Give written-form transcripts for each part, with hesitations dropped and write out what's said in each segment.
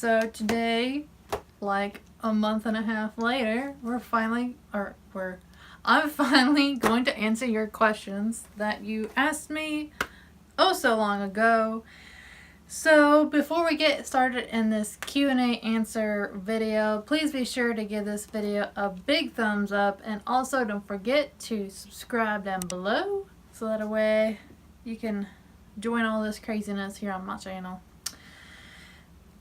So today, like a month and a half later, I'm finally going to answer your questions that you asked me oh so long ago. So before we get started in this Q&A answer video, please be sure to give this video a big thumbs up, and also don't forget to subscribe down below so that way you can join all this craziness here on my channel.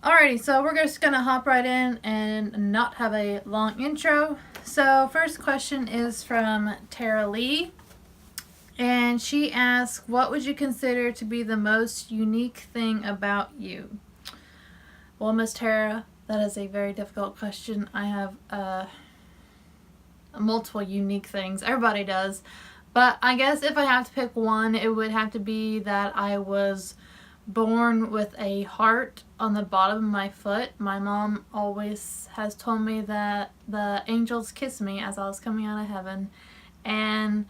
Alrighty, so we're just gonna hop right in and not have a long intro. So first question is from Tara Lee, and she asks, what would you consider to be the most unique thing about you? Well, Miss Tara, that is a very difficult question. I have multiple unique things. Everybody does. But I guess if I have to pick one, it would have to be that I was born with a heart on the bottom of my foot. My mom always has told me that the angels kissed me as I was coming out of heaven, and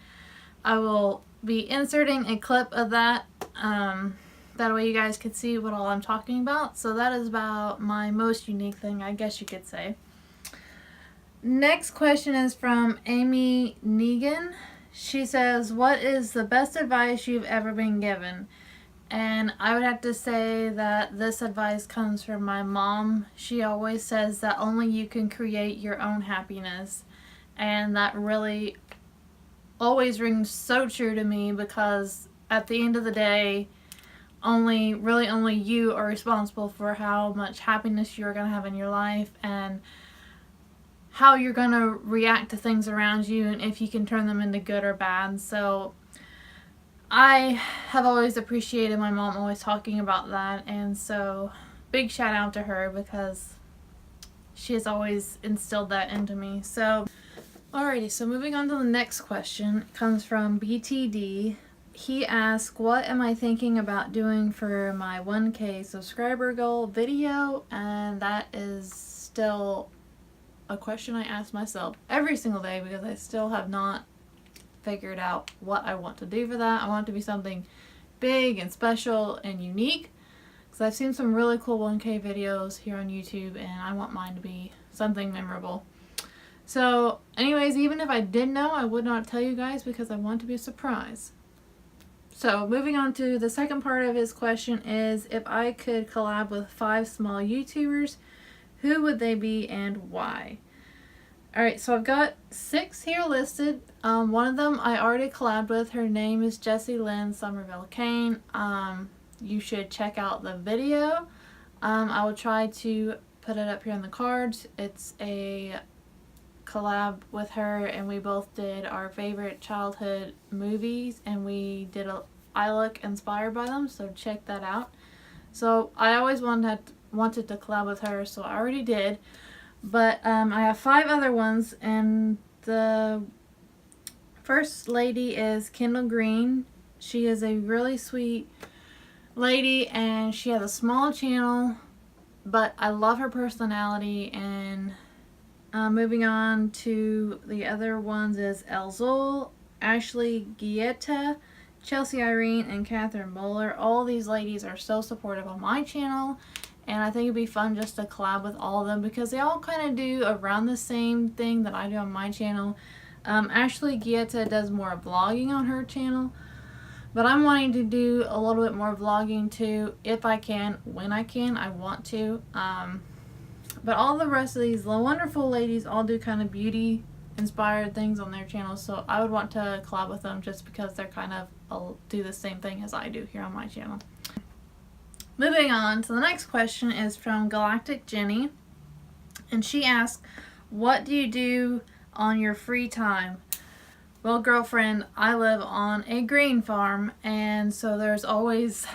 I will be inserting a clip of that. That way you guys can see what all I'm talking about. So that is about my most unique thing, I guess you could say. Next question is from Amy Negan. She says, what is the best advice you've ever been given? And I would have to say that this advice comes from my mom. She always says that only you can create your own happiness. And that really always rings so true to me, because at the end of the day, only you are responsible for how much happiness you're going to have in your life and how you're going to react to things around you, and if you can turn them into good or bad. So I have always appreciated my mom always talking about that, and so big shout out to her because she has always instilled that into me. So alrighty, so moving on to the next question. It comes from BTD. He asked, what am I thinking about doing for my 1K subscriber goal video? And that is still a question I ask myself every single day, because I still have not figured out what I want to do for that. I want it to be something big and special and unique, because I've seen some really cool 1K videos here on YouTube, and I want mine to be something memorable. So anyways, even if I did know, I would not tell you guys because I want to be a surprise. So moving on to the second part of his question is, if I could collab with 5 small YouTubers, who would they be and why? Alright, so I've got 6 here listed. One of them I already collabed with. Her name is Jessie Lynn Somerville Kane. You should check out the video. I will try to put it up here in the cards. It's a collab with her, and we both did our favorite childhood movies, and we did I look inspired by them, so check that out. So I always wanted to collab with her, so I already did. But I have 5 other ones, and the first lady is Kendall Green. She is a really sweet lady, and she has a small channel, but I love her personality. And moving on to the other ones is Elzul, Ashley Gietta, Chelsea Irene, and Catherine Bowler. All these ladies are so supportive on my channel, and I think it'd be fun just to collab with all of them because they all kind of do around the same thing that I do on my channel. Ashley Gietta does more vlogging on her channel, but I'm wanting to do a little bit more vlogging too, if I can, when I can. I want to. But all the rest of these wonderful ladies all do kind of beauty inspired things on their channels, so I would want to collab with them just because they're kind of do the same thing as I do here on my channel. Moving on to the next question is from Galactic Jenny, and she asks, what do you do on your free time? Well, girlfriend, I live on a green farm, and so there's always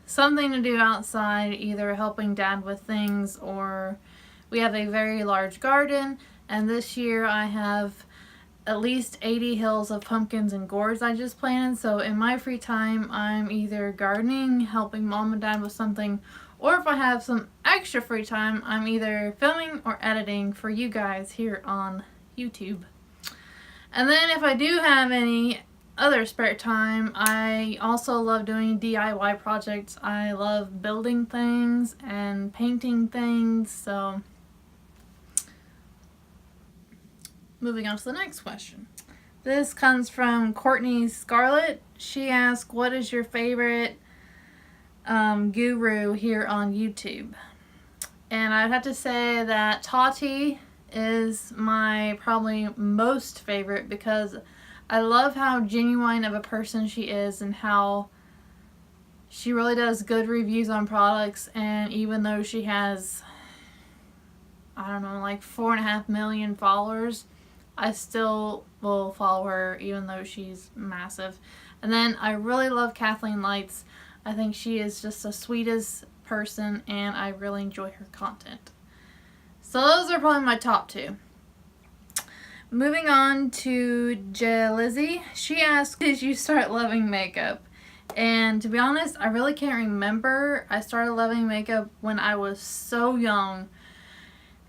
something to do outside, either helping Dad with things, or we have a very large garden, and this year I have at least 80 hills of pumpkins and gourds I just planted. So in my free time, I'm either gardening, helping Mom and Dad with something, or if I have some extra free time, I'm either filming or editing for you guys here on YouTube. And then if I do have any other spare time, I also love doing DIY projects. I love building things and painting things. So moving on to the next question. This comes from Courtney Scarlett. She asked, what is your favorite guru here on YouTube? And I'd have to say that Tati is my probably most favorite, because I love how genuine of a person she is and how she really does good reviews on products. And even though she has, I don't know, like 4.5 million followers, I still will follow her even though she's massive. And then I really love Kathleen Lights. I think she is just the sweetest person and I really enjoy her content. So those are probably my top two. Moving on to Lizzie. She asked, did you start loving makeup? And to be honest, I really can't remember. I started loving makeup when I was so young.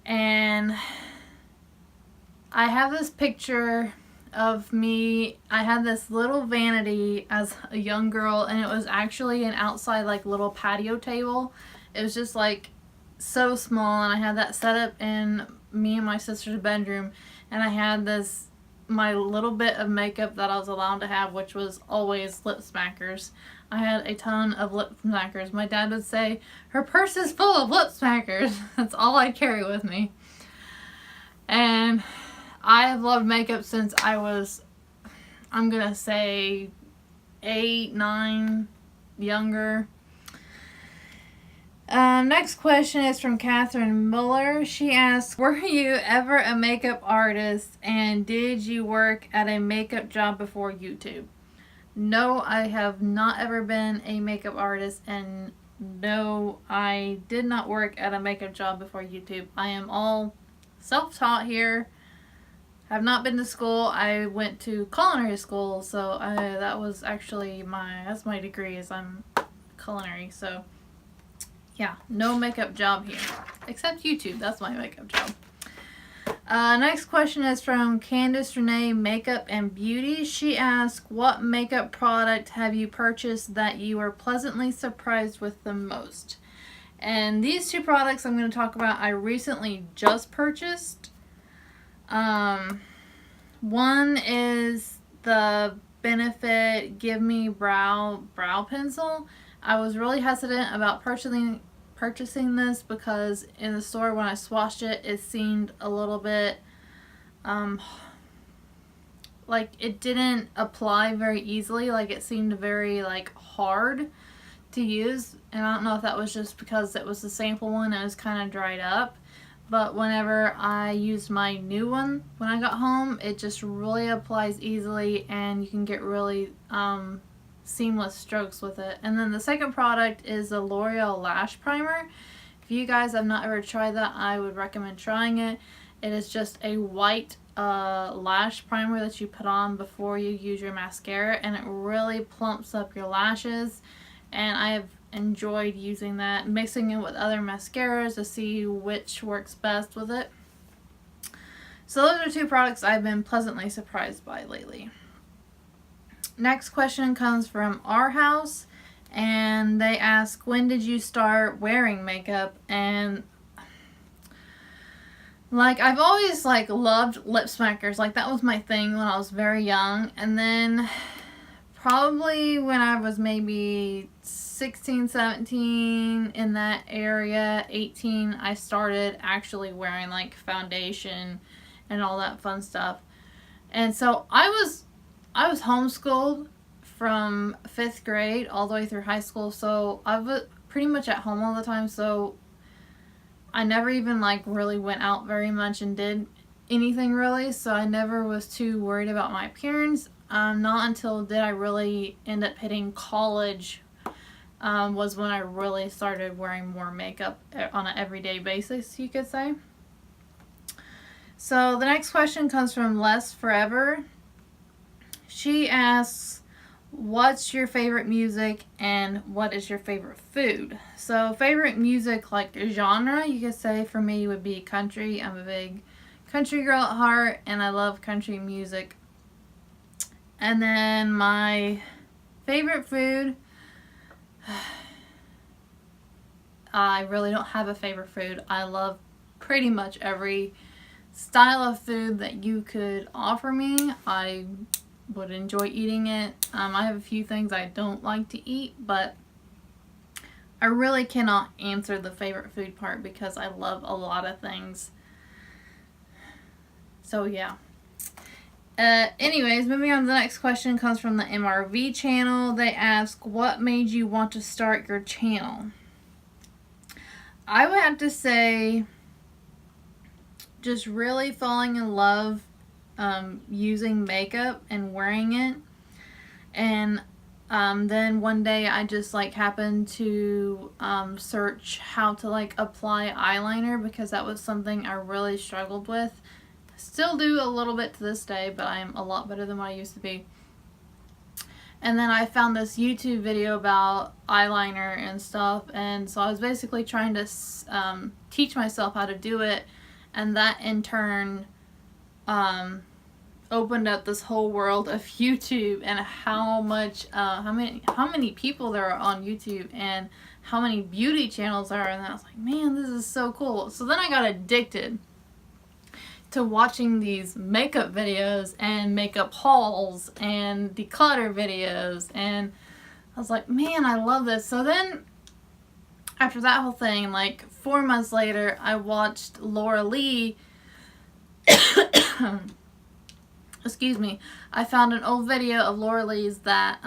And I have this picture of me. I had this little vanity as a young girl, and it was actually an outside like little patio table. It was just like so small, and I had that set up in me and my sister's bedroom, and I had this, my little bit of makeup that I was allowed to have, which was always lip smackers. I had a ton of lip smackers. My dad would say, her purse is full of lip smackers. That's all I carry with me. And I have loved makeup since I was, I'm gonna say 8, 9, younger. Next question is from Catherine Miller. She asks, were you ever a makeup artist and did you work at a makeup job before YouTube? No, I have not ever been a makeup artist, and no, I did not work at a makeup job before YouTube. I am all self-taught here. Have not been to school. I went to culinary school, so that was actually that's my degree, is I'm culinary. So yeah, no makeup job here, except YouTube. That's my makeup job. Next question is from Candice Renee Makeup and Beauty. She asked, what makeup product have you purchased that you were pleasantly surprised with the most? And these two products I'm going to talk about, I recently just purchased. One is the Benefit Give Me Brow Pencil. I was really hesitant about purchasing this because in the store when I swatched it, it seemed a little bit like it didn't apply very easily. Like it seemed very like hard to use, and I don't know if that was just because it was the sample one and it was kind of dried up. But whenever I used my new one when I got home, it just really applies easily and you can get really seamless strokes with it. And then the second product is the L'Oreal Lash Primer. If you guys have not ever tried that, I would recommend trying it. It is just a white lash primer that you put on before you use your mascara, and it really plumps up your lashes. And I have enjoyed using that, mixing it with other mascaras to see which works best with it. So those are two products I've been pleasantly surprised by lately. Next question comes from Our House, and they ask, when did you start wearing makeup? And like, I've always like loved lip smackers. Like that was my thing when I was very young. And then probably when I was maybe 16, 17, in that area, 18, I started actually wearing like foundation and all that fun stuff. And so I was homeschooled from 5th grade all the way through high school, so I was pretty much at home all the time, so I never even like really went out very much and did anything really, so I never was too worried about my appearance. Not until did I really end up hitting college was when I really started wearing more makeup on an everyday basis, you could say. So the next question comes from Less Forever. She asks, what's your favorite music and what is your favorite food? So favorite music, like genre, you could say for me would be country. I'm a big country girl at heart and I love country music. And then my favorite food, I really don't have a favorite food. I love pretty much every style of food that you could offer me. I would enjoy eating it. I have a few things I don't like to eat, but I really cannot answer the favorite food part because I love a lot of things. So yeah. Anyways, moving on to the next question comes from the MRV channel. They ask, what made you want to start your channel? I would have to say just really falling in love using makeup and wearing it. And then one day I just like happened to search how to like apply eyeliner because that was something I really struggled with. Still do a little bit to this day, but I'm a lot better than what I used to be. And then I found this YouTube video about eyeliner and stuff, and so I was basically trying to teach myself how to do it, and that in turn opened up this whole world of YouTube and how many people there are on YouTube and how many beauty channels there are, and I was like, man, this is so cool. So then I got addicted to watching these makeup videos and makeup hauls and declutter videos, and I was like, man, I love this. So then after that whole thing, like 4 months later, I watched Laura Lee excuse me, I found an old video of Laura Lee's that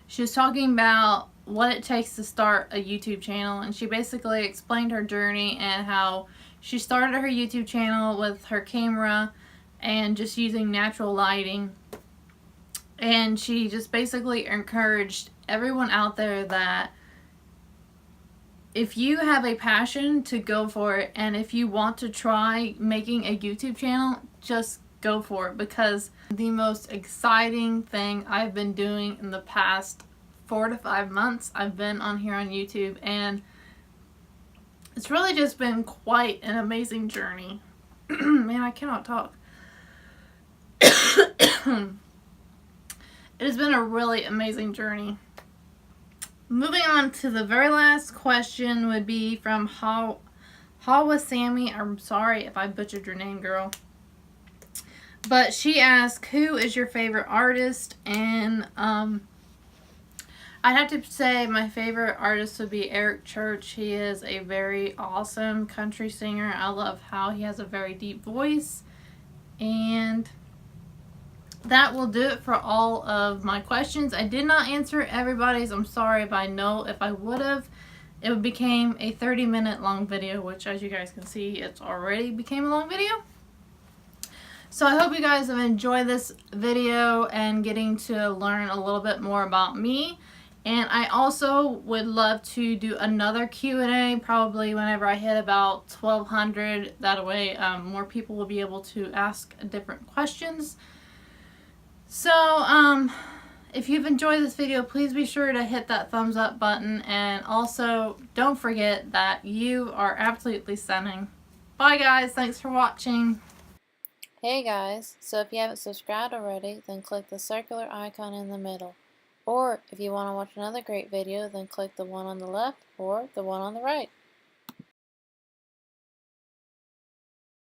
she was talking about what it takes to start a YouTube channel, and she basically explained her journey and how she started her YouTube channel with her camera and just using natural lighting. And she just basically encouraged everyone out there that if you have a passion, to go for it. And if you want to try making a YouTube channel, just go for it, because the most exciting thing I've been doing in the past 4 to 5 months, I've been on here on YouTube, and it's really just been quite an amazing journey. Man, I cannot talk. It has been a really amazing journey. Moving on to the very last question would be from Hawa Sammy. I'm sorry if I butchered your name, girl. But she asked, who is your favorite artist? And I'd have to say my favorite artist would be Eric Church. He is a very awesome country singer. I love how he has a very deep voice. And that will do it for all of my questions. I did not answer everybody's. I'm sorry, but I know if I would have, it would became a 30-minute long video, which as you guys can see, it's already became a long video. So I hope you guys have enjoyed this video and getting to learn a little bit more about me. And I also would love to do another Q&A probably whenever I hit about 1,200. That way more people will be able to ask different questions. So if you've enjoyed this video, please be sure to hit that thumbs up button. And also don't forget that you are absolutely stunning. Bye guys, thanks for watching. Hey guys, so if you haven't subscribed already, then click the circular icon in the middle. Or if you want to watch another great video, then click the one on the left or the one on the right.